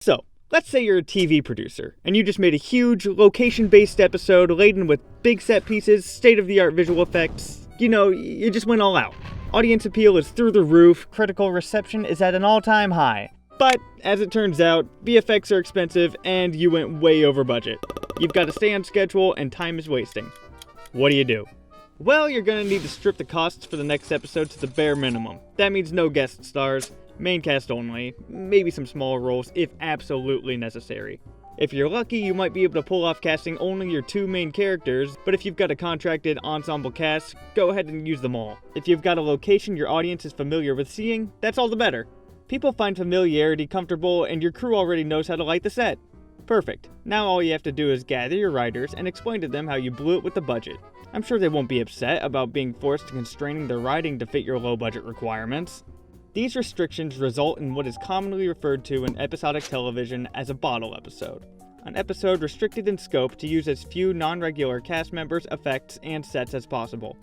So, let's say you're a TV producer, and you just made a huge, location-based episode laden with big set pieces, state-of-the-art visual effects. You know, you just went all out. Audience appeal is through the roof, critical reception is at an all-time high. But, as it turns out, VFX are expensive, and you went way over budget. You've got to stay on schedule, and time is wasting. What do? Well, you're gonna need to strip the costs for the next episode to the bare minimum. That means no guest stars, main cast only, maybe some small roles if absolutely necessary. If you're lucky, you might be able to pull off casting only your 2 main characters, but if you've got a contracted ensemble cast, go ahead and use them all. If you've got a location your audience is familiar with seeing, that's all the better. People find familiarity comfortable, and your crew already knows how to light the set. Perfect. Now all you have to do is gather your writers and explain to them how you blew it with the budget. I'm sure they won't be upset about being forced to constraining their writing to fit your low-budget requirements. These restrictions result in what is commonly referred to in episodic television as a bottle episode. An episode restricted in scope to use as few non-regular cast members, effects, and sets as possible.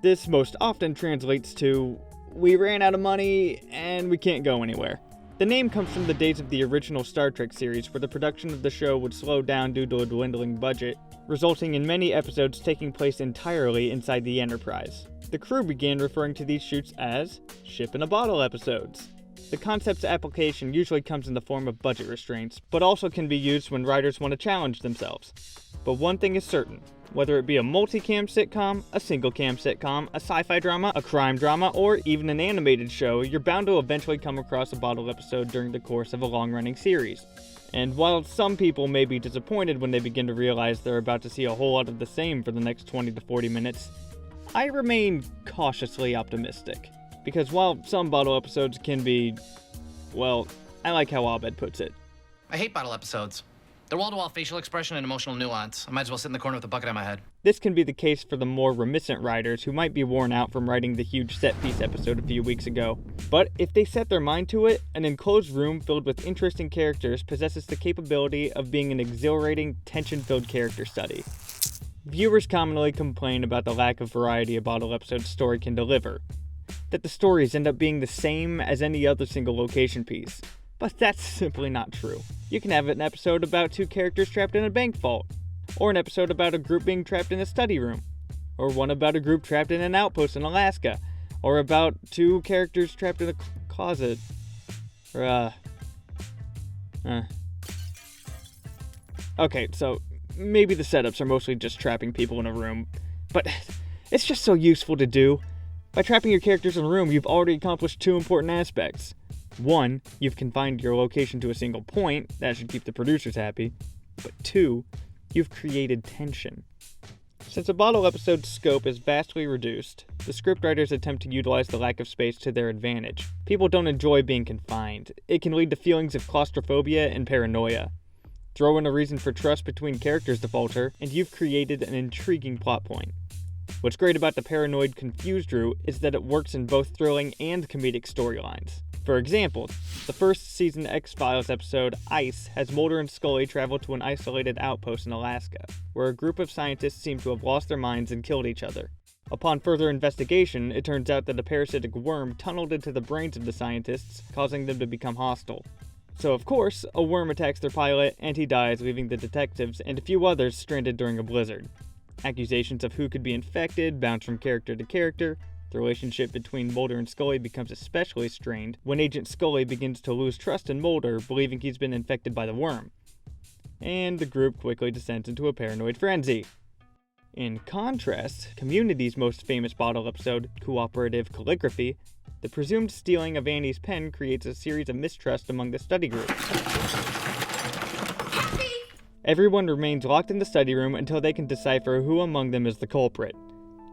This most often translates to, we ran out of money and we can't go anywhere. The name comes from the days of the original Star Trek series, where the production of the show would slow down due to a dwindling budget, resulting in many episodes taking place entirely inside the Enterprise. The crew began referring to these shoots as ship-in-a-bottle episodes. The concept's application usually comes in the form of budget restraints, but also can be used when writers want to challenge themselves. But one thing is certain. Whether it be a multicam sitcom, a single-cam sitcom, a sci-fi drama, a crime drama, or even an animated show, you're bound to eventually come across a bottle episode during the course of a long-running series. And while some people may be disappointed when they begin to realize they're about to see a whole lot of the same for the next 20 to 40 minutes, I remain cautiously optimistic. Because while some bottle episodes can be, well, I like how Abed puts it. I hate bottle episodes. They're wall-to-wall facial expression and emotional nuance. I might as well sit in the corner with a bucket on my head. This can be the case for the more reminiscent writers who might be worn out from writing the huge set-piece episode a few weeks ago. But if they set their mind to it, an enclosed room filled with interesting characters possesses the capability of being an exhilarating, tension-filled character study. Viewers commonly complain about the lack of variety a bottle episode story can deliver. That the stories end up being the same as any other single location piece. But that's simply not true. You can have an episode about 2 characters trapped in a bank vault, or an episode about a group being trapped in a study room, or one about a group trapped in an outpost in Alaska, or about 2 characters trapped in a closet, or Okay, so maybe the setups are mostly just trapping people in a room, but it's just so useful to do. By trapping your characters in a room, you've already accomplished 2 important aspects. 1, you've confined your location to a single point, that should keep the producers happy. But 2, you've created tension. Since a bottle episode's scope is vastly reduced, the scriptwriters attempt to utilize the lack of space to their advantage. People don't enjoy being confined. It can lead to feelings of claustrophobia and paranoia. Throw in a reason for trust between characters to falter, and you've created an intriguing plot point. What's great about the paranoid confused route is that it works in both thrilling and comedic storylines. For example, the first season X-Files episode, Ice, has Mulder and Scully travel to an isolated outpost in Alaska, where a group of scientists seem to have lost their minds and killed each other. Upon further investigation, it turns out that a parasitic worm tunneled into the brains of the scientists, causing them to become hostile. So of course, a worm attacks their pilot, and he dies, leaving the detectives and a few others stranded during a blizzard. Accusations of who could be infected bounce from character to character. The relationship between Mulder and Scully becomes especially strained when Agent Scully begins to lose trust in Mulder, believing he's been infected by the worm. And the group quickly descends into a paranoid frenzy. In contrast, Community's most famous bottle episode, Cooperative Calligraphy, the presumed stealing of Annie's pen creates a series of mistrust among the study group. Everyone remains locked in the study room until they can decipher who among them is the culprit.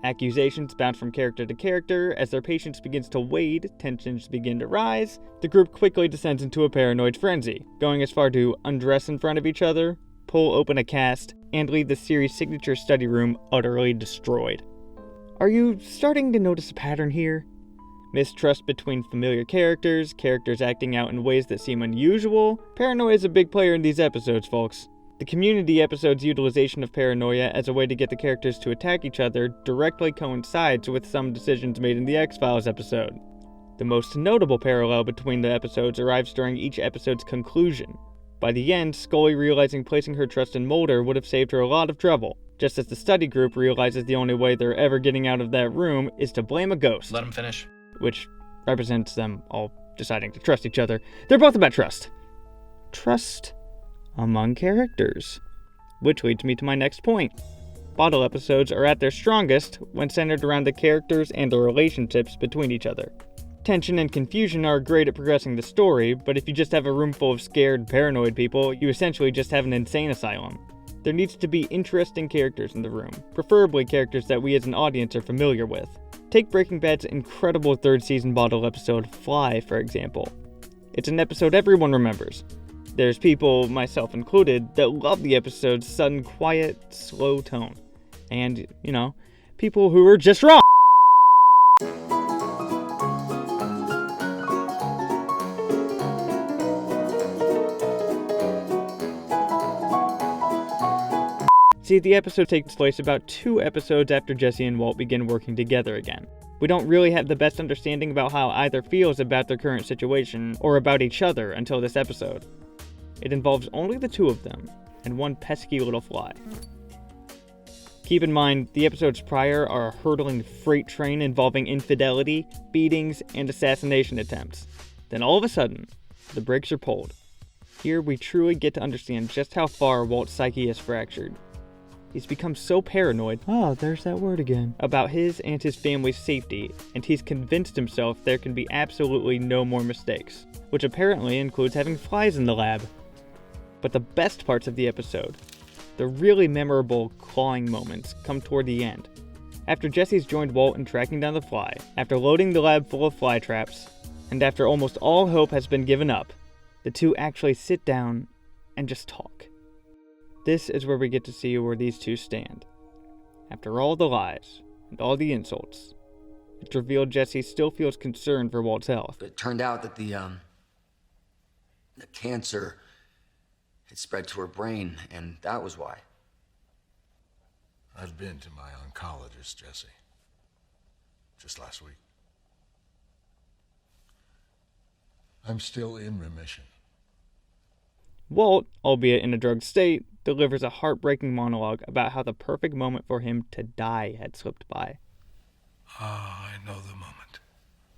Accusations bounce from character to character. As their patience begins to wane, tensions begin to rise. The group quickly descends into a paranoid frenzy, going as far to undress in front of each other, pull open a cast, and leave the series' signature study room utterly destroyed. Are you starting to notice a pattern here? Mistrust between familiar characters, characters acting out in ways that seem unusual. Paranoia is a big player in these episodes, folks. The Community episode's utilization of paranoia as a way to get the characters to attack each other directly coincides with some decisions made in the X-Files episode. The most notable parallel between the episodes arrives during each episode's conclusion. By the end, Scully realizing placing her trust in Mulder would have saved her a lot of trouble, just as the study group realizes the only way they're ever getting out of that room is to blame a ghost. Let him finish. Which represents them all deciding to trust each other. They're both about trust. Trust among characters. Which leads me to my next point. Bottle episodes are at their strongest when centered around the characters and the relationships between each other. Tension and confusion are great at progressing the story, but if you just have a room full of scared, paranoid people, you essentially just have an insane asylum. There needs to be interesting characters in the room, preferably characters that we as an audience are familiar with. Take Breaking Bad's incredible third season bottle episode, Fly, for example. It's an episode everyone remembers. There's people, myself included, that love the episode's sudden, quiet, slow tone. And, people who are just wrong. See, the episode takes place about 2 episodes after Jesse and Walt begin working together again. We don't really have the best understanding about how either feels about their current situation or about each other until this episode. It involves only the 2 of them, and one pesky little fly. Keep in mind, the episodes prior are a hurtling freight train involving infidelity, beatings, and assassination attempts. Then all of a sudden, the brakes are pulled. Here we truly get to understand just how far Walt's psyche is fractured. He's become so paranoid, there's that word again, about his and his family's safety, and he's convinced himself there can be absolutely no more mistakes, which apparently includes having flies in the lab. But the best parts of the episode, the really memorable clawing moments, come toward the end. After Jesse's joined Walt in tracking down the fly, after loading the lab full of fly traps, and after almost all hope has been given up, the 2 actually sit down and just talk. This is where we get to see where these 2 stand. After all the lies and all the insults, it's revealed Jesse still feels concerned for Walt's health. It turned out that the cancer had spread to her brain, and that was why. I've been to my oncologist, Jesse. Just last week. I'm still in remission. Walt, albeit in a drugged state, delivers a heartbreaking monologue about how the perfect moment for him to die had slipped by. I know the moment.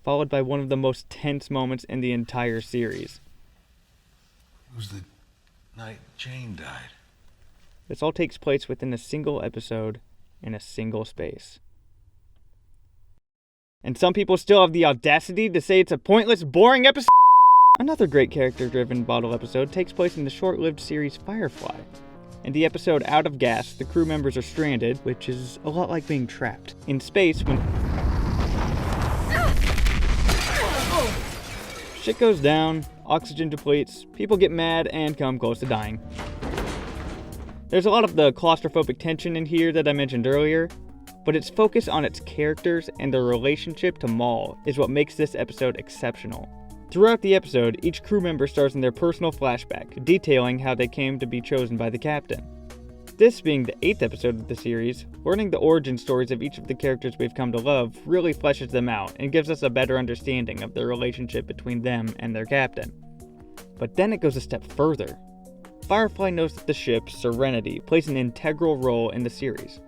Followed by one of the most tense moments in the entire series. It was the night Jane died. This all takes place within a single episode, in a single space. And some people still have the audacity to say it's a pointless, boring episode. Another great character-driven bottle episode takes place in the short-lived series Firefly. In the episode Out of Gas, the crew members are stranded, which is a lot like being trapped, in space when shit goes down, oxygen depletes, people get mad, and come close to dying. There's a lot of the claustrophobic tension in here that I mentioned earlier, but its focus on its characters and their relationship to Maul is what makes this episode exceptional. Throughout the episode, each crew member stars in their personal flashback, detailing how they came to be chosen by the captain. This being the 8th episode of the series, learning the origin stories of each of the characters we've come to love really fleshes them out and gives us a better understanding of the relationship between them and their captain. But then it goes a step further. Firefly knows that the ship, Serenity, plays an integral role in the series.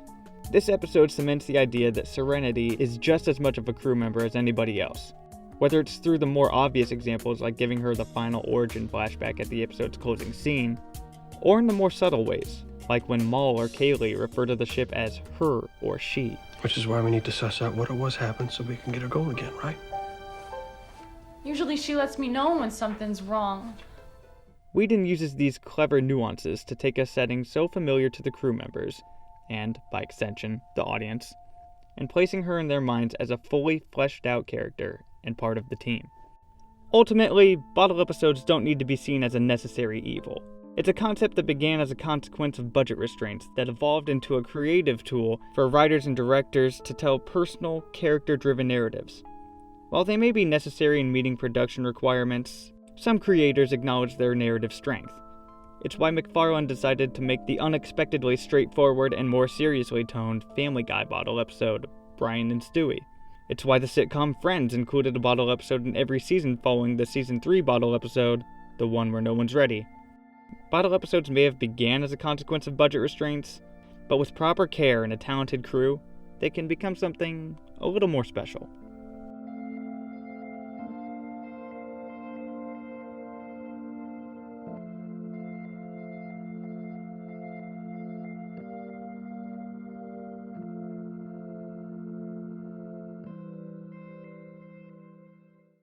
This episode cements the idea that Serenity is just as much of a crew member as anybody else. Whether it's through the more obvious examples like giving her the final origin flashback at the episode's closing scene, or in the more subtle ways, like when Maul or Kaylee refer to the ship as her or she. Which is why we need to suss out what it was happened so we can get her going again, right? Usually she lets me know when something's wrong. Whedon uses these clever nuances to take a setting so familiar to the crew members, and, by extension, the audience, and placing her in their minds as a fully fleshed out character and part of the team. Ultimately, bottle episodes don't need to be seen as a necessary evil. It's a concept that began as a consequence of budget restraints that evolved into a creative tool for writers and directors to tell personal, character-driven narratives. While they may be necessary in meeting production requirements, some creators acknowledge their narrative strength. It's why McFarlane decided to make the unexpectedly straightforward and more seriously toned Family Guy bottle episode, Brian and Stewie. It's why the sitcom Friends included a bottle episode in every season following the season 3 bottle episode, the one where no one's ready. Bottle episodes may have began as a consequence of budget restraints, but with proper care and a talented crew, they can become something a little more special.